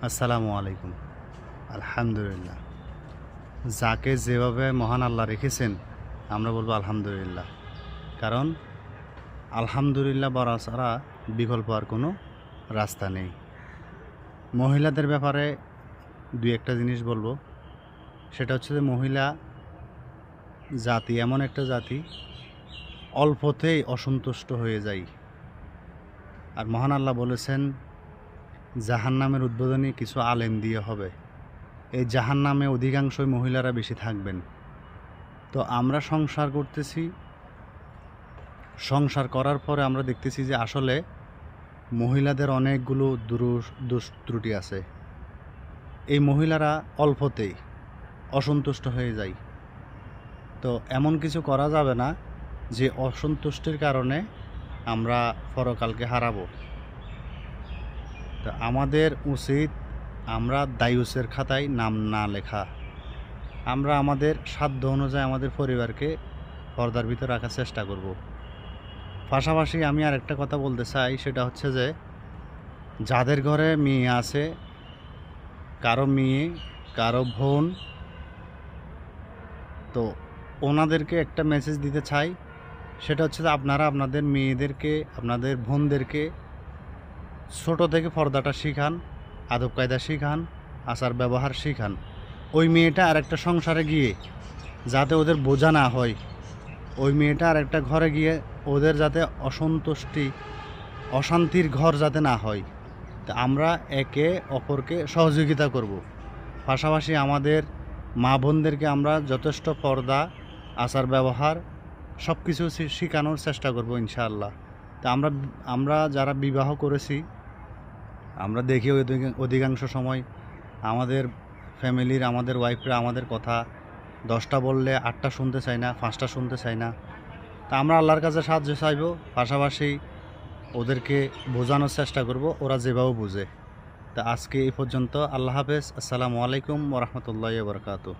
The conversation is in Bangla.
আসসালামু আলাইকুম। আলহামদুলিল্লাহ। যাকে যেভাবে মহান আল্লাহ রেখেছেন আমরা বলবো আলহামদুলিল্লাহ। কারণ আলহামদুলিল্লাহ বলা ছাড়া বিকল্প আর কোনো রাস্তা নেই। মহিলাদের ব্যাপারে দুই একটা জিনিস বলবো। সেটা হচ্ছে যে মহিলা জাতি এমন একটা জাতি অল্পতেই অসন্তুষ্ট হয়ে যায়। আর মহান আল্লাহ বলেছেন জাহান্নামের উদ্বোধনী কিছু আলেম দিয়ে হবে। এই জাহান্নামে অধিকাংশই মহিলারা বেশি থাকবেন। তো আমরা সংসার করতেছি, সংসার করার পরে আমরা দেখতেছি যে আসলে মহিলাদের অনেকগুলো দোষ ত্রুটি আছে। এই মহিলারা অল্পতেই অসন্তুষ্ট হয়ে যায়। তো এমন কিছু করা যাবে না যে অসন্তুষ্টির কারণে আমরা পরকালকে হারাবো। তো আমাদের উচিত আমরা দায়ুসের খাতায় নাম না লেখা। আমরা আমাদের সাধ্য অনুযায়ী আমাদের পরিবারকে পর্দার ভিতর রাখার চেষ্টা করব। পাশাপাশি আমি আরেকটা কথা বলতে চাই, সেটা হচ্ছে যে যাদের ঘরে মেয়ে আছে, কারো মেয়ে কারো বোন, তো ওনাদেরকে একটা মেসেজ দিতে চাই। সেটা হচ্ছে যে আপনারা আপনাদের মেয়েদেরকে, আপনাদের বোনদেরকে ছোট থেকে পর্দাটা শিখান, আদব কায়দা শিখান, আচার ব্যবহার শিখান। ওই মেয়েটা আরেকটা সংসারে গিয়ে যাতে ওদের বোঝা না হয়, ওই মেয়েটা আরেকটা ঘরে গিয়ে ওদের যাতে অশান্তির ঘর যাতে না হয়। তা আমরা একে অপরকে সহযোগিতা করব। পাশাপাশি আমাদের মা বোনদেরকে আমরা যথেষ্ট পর্দা, আচার ব্যবহার সব কিছু শেখানোর চেষ্টা করব ইনশাআল্লাহ। তা আমরা যারা বিবাহ করেছি আমরা দেখি অধিকাংশ সময় আমাদের ফ্যামিলির আমাদের ওয়াইফরা আমাদের কথা 10টা বললে 8টা শুনতে চায় না, 5টা শুনতে চায় না। তা আমরা আল্লাহর কাছে সাহায্য চাইব, পাশাপাশি ওদেরকে বোঝানোর চেষ্টা করব ওরা যেভাবে বুঝে। তা আজকে এই পর্যন্ত। আল্লাহ হাফেজ। আসসালামু আলাইকুম ওয়া রাহমাতুল্লাহি ওয়া বারাকাতুহু।